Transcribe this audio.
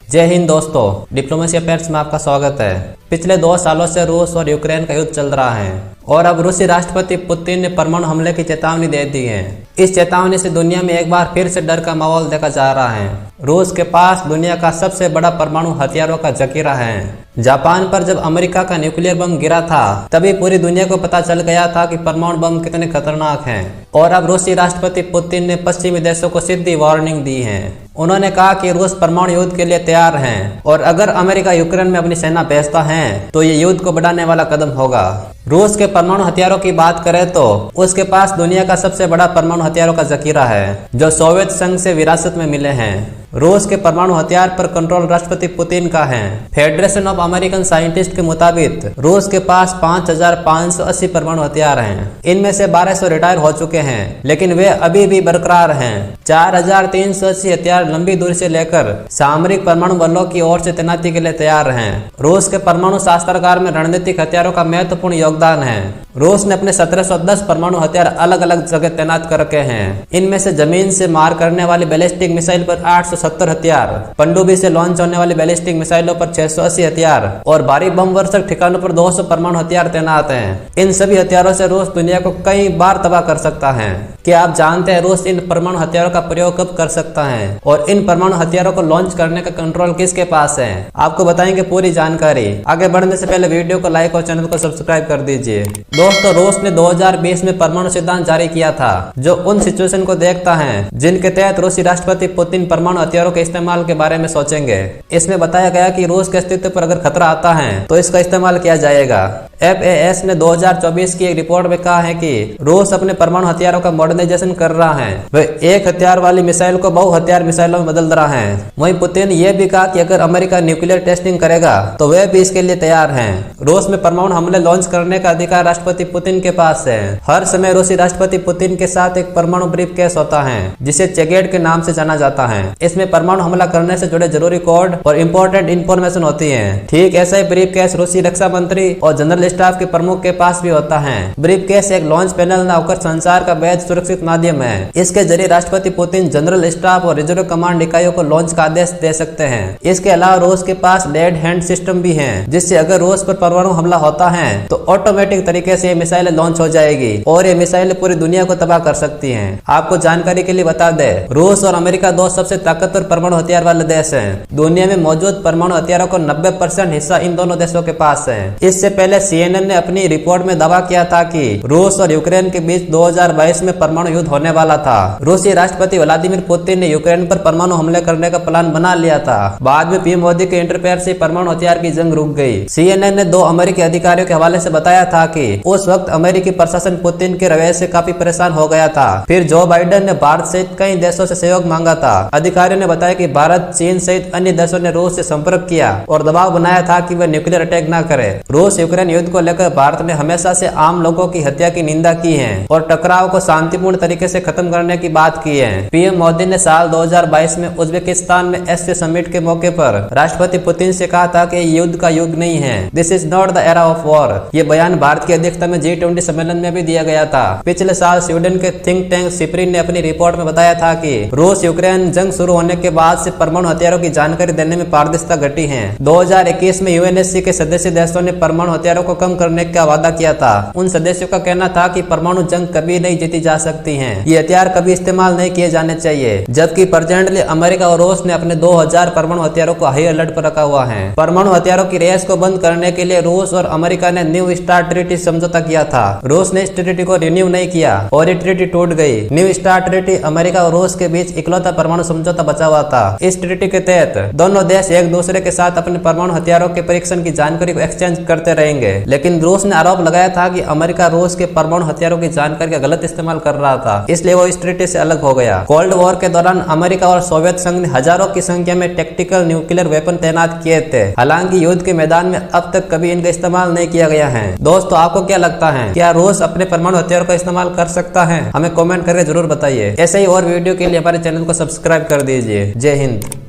जय हिंद दोस्तों, diplomacy affairs में आपका स्वागत है। पिछले 2 सालों से रूस और यूक्रेन का युद्ध चल रहा है और अब रूसी राष्ट्रपति पुतिन ने परमाणु हमले की चेतावनी दे दी है। इस चेतावनी से दुनिया में एक बार फिर से डर का माहौल देखा जा रहा है। रूस के पास दुनिया का सबसे बड़ा परमाणु हथियारों का जखीरा है। जापान पर जब अमेरिका का न्यूक्लियर बम गिरा था तभी पूरी दुनिया को पता चल गया था कि परमाणु बम कितने खतरनाक हैं। और अब रूसी राष्ट्रपति पुतिन ने पश्चिमी देशों को सीधी वार्निंग दी है। उन्होंने कहा कि रूस परमाणु युद्ध के लिए तैयार है और अगर अमेरिका यूक्रेन में अपनी सेना भेजता है तो ये युद्ध को बढ़ाने वाला कदम होगा। रूस के परमाणु हथियारों की बात करें तो उसके पास दुनिया का सबसे बड़ा परमाणु हथियारों का जखीरा है जो सोवियत संघ से विरासत में मिले हैं। रूस के परमाणु हथियार पर कंट्रोल राष्ट्रपति पुतिन का है। फेडरेशन ऑफ अमेरिकन साइंटिस्ट के मुताबिक रूस के पास 5580 परमाणु हथियार हैं। इनमें से 1200 रिटायर हो चुके हैं, लेकिन वे अभी भी बरकरार हैं। 4380 हथियार लंबी दूरी से लेकर सामरिक परमाणु बलों की ओर से तैनाती के लिए तैयार हैं। रूस के परमाणु शास्त्रागार में रणनीतिक हथियारों का महत्वपूर्ण योगदान है। रूस ने अपने 1710 परमाणु हथियार अलग अलग जगह तैनात कर रखे हैं। इनमें से जमीन से मार करने वाली बैलिस्टिक मिसाइल पर 870 हथियार, पनडुब्बी से लॉन्च होने वाली बैलिस्टिक मिसाइलों पर 680 हथियार और भारी बम वर्षक ठिकानों पर 200 परमाणु हथियार तैनात हैं। इन सभी हथियारों से रूस दुनिया को कई बार तबाह कर सकता है। क्या आप जानते हैं रूस इन परमाणु हथियारों का प्रयोग कब कर सकता है और इन परमाणु हथियारों को लॉन्च करने का कंट्रोल किसके पास है? आपको बताएंगे पूरी जानकारी। आगे बढ़ने से पहले वीडियो को लाइक और चैनल को सब्सक्राइब कर दीजिए। दोस्तों, रूस ने 2020 में परमाणु सिद्धांत जारी किया था जो उन सिचुएशन को देखता है जिनके तहत रूसी राष्ट्रपति पुतिन परमाणु हथियारों के इस्तेमाल के बारे में सोचेंगे। इसमें बताया गया कि रूस के अस्तित्व पर अगर खतरा आता है तो इसका इस्तेमाल किया जाएगा। FAS ने 2024 की एक रिपोर्ट में कहा है कि रूस अपने परमाणु हथियारों का मॉडर्नाइजेशन कर रहा है। वह एक हथियार वाली मिसाइल को बहु हथियार मिसाइलों में बदल रहा है। वहीं पुतिन ये भी कहा कि अगर अमेरिका न्यूक्लियर टेस्टिंग करेगा तो वह भी इसके लिए तैयार है। रूस में परमाणु हमले लॉन्च करने का अधिकार राष्ट्रपति पुतिन के पास है। हर समय रूसी राष्ट्रपति पुतिन के साथ एक परमाणु ब्रीफ केस होता है जिसे चेगेट के नाम से जाना जाता है। इसमें परमाणु हमला करने से जुड़े जरूरी कोड और इम्पोर्टेंट इंफॉर्मेशन होती है। ठीक ऐसा ही ब्रीफ केस रूसी रक्षा मंत्री और जनरल स्टाफ के प्रमुख के पास भी होता है। ब्रीफ केस एक लॉन्च पैनल न होकर संचार का बेहद सुरक्षित माध्यम है। इसके जरिए राष्ट्रपति पुतिन जनरल स्टाफ और रिजर्व कमांड इकाइयों को लॉन्च का आदेश दे सकते हैं। इसके अलावा रूस के पास डेड हैंड सिस्टम भी है जिससे अगर रूस पर परमाणु हमला होता है तो ऑटोमेटिक तरीके से ये मिसाइलें लॉन्च हो जाएगी और ये मिसाइलें पूरी दुनिया को तबाह कर सकती हैं। आपको जानकारी के लिए बता दें, रूस और अमेरिका 2 सबसे ताकतवर परमाणु हथियार वाले देश हैं। दुनिया में मौजूद परमाणु हथियारों को 90% हिस्सा इन दोनों देशों के पास है। इससे पहले CNN ने अपनी रिपोर्ट में दावा किया था कि रूस और यूक्रेन के बीच 2022 में परमाणु युद्ध होने वाला था। रूसी राष्ट्रपति व्लादिमीर पुतिन ने यूक्रेन पर परमाणु हमले करने का प्लान बना लिया था। बाद में पीएम मोदी के इंटरफेयर से परमाणु हथियार की जंग रुक गई। CNN ने 2 अमेरिकी अधिकारियों के हवाले से बताया था कि उस वक्त अमेरिकी प्रशासन पुतिन के रवैये से काफी परेशान हो गया था। फिर जो बाइडेन ने भारत सहित कई देशों से सहयोग मांगा था। अधिकारियों ने बताया कि भारत, चीन सहित अन्य देशों ने रूस से संपर्क किया और दबाव बनाया था कि वह न्यूक्लियर अटैक न करे। रूस यूक्रेन युद्ध को लेकर भारत ने हमेशा से आम लोगों की हत्या की निंदा की है और टकराव को शांतिपूर्ण तरीके से खत्म करने की बात की है। पीएम मोदी ने साल 2022 में उज्बेकिस्तान में एससीओ समिट के मौके पर राष्ट्रपति पुतिन से कहा था कि युद्ध का युग नहीं है, this is not the era of war. ये बयान भारत की अध्यक्षता में G20 सम्मेलन में भी दिया गया था। पिछले साल स्वीडन के थिंक टैंक सिप्रिन ने अपनी रिपोर्ट में बताया था कि रूस यूक्रेन जंग शुरू होने के बाद से परमाणु हथियारों की जानकारी देने में पारदर्शिता घटी है। 2021 में UNSC के सदस्य देशों ने परमाणु हथियारों को कम करने का वादा किया था। उन सदस्यों का कहना था कि परमाणु जंग कभी नहीं जीती जा सकती है, ये हथियार कभी इस्तेमाल नहीं किए जाने चाहिए। जबकि प्रेजेंटली अमेरिका और रूस ने अपने 2000 परमाणु हथियारों को हाई अलर्ट पर रखा हुआ है। परमाणु हथियारों की रेस को बंद करने के लिए रूस और अमेरिका ने न्यू स्टार्ट ट्रीटी समझौता किया था। रूस ने इस ट्रीटी को रिन्यू नहीं किया और ये ट्रीटी टूट गई। न्यू स्टार्ट ट्रीटी अमेरिका और रूस के बीच इकलौता परमाणु समझौता बचा हुआ था। इस ट्रीटी के तहत दोनों देश एक दूसरे के साथ अपने परमाणु हथियारों के परीक्षण की जानकारी को एक्सचेंज करते रहेंगे। लेकिन रूस ने आरोप लगाया था कि अमेरिका रूस के परमाणु हथियारों की जानकारी का गलत इस्तेमाल कर रहा था, इसलिए वो इस ट्रीटी से अलग हो गया। कोल्ड वॉर के दौरान अमेरिका और सोवियत संघ ने हजारों की संख्या में टैक्टिकल न्यूक्लियर वेपन तैनात किए थे। हालांकि युद्ध के मैदान में अब तक कभी इनका इस्तेमाल नहीं किया गया है। दोस्तों, आपको क्या लगता है, क्या रूस अपने परमाणु हथियारों का इस्तेमाल कर सकता है? हमें कमेंट करके जरूर बताइए। ऐसे ही और वीडियो के लिए हमारे चैनल को सब्सक्राइब कर दीजिए। जय हिंद।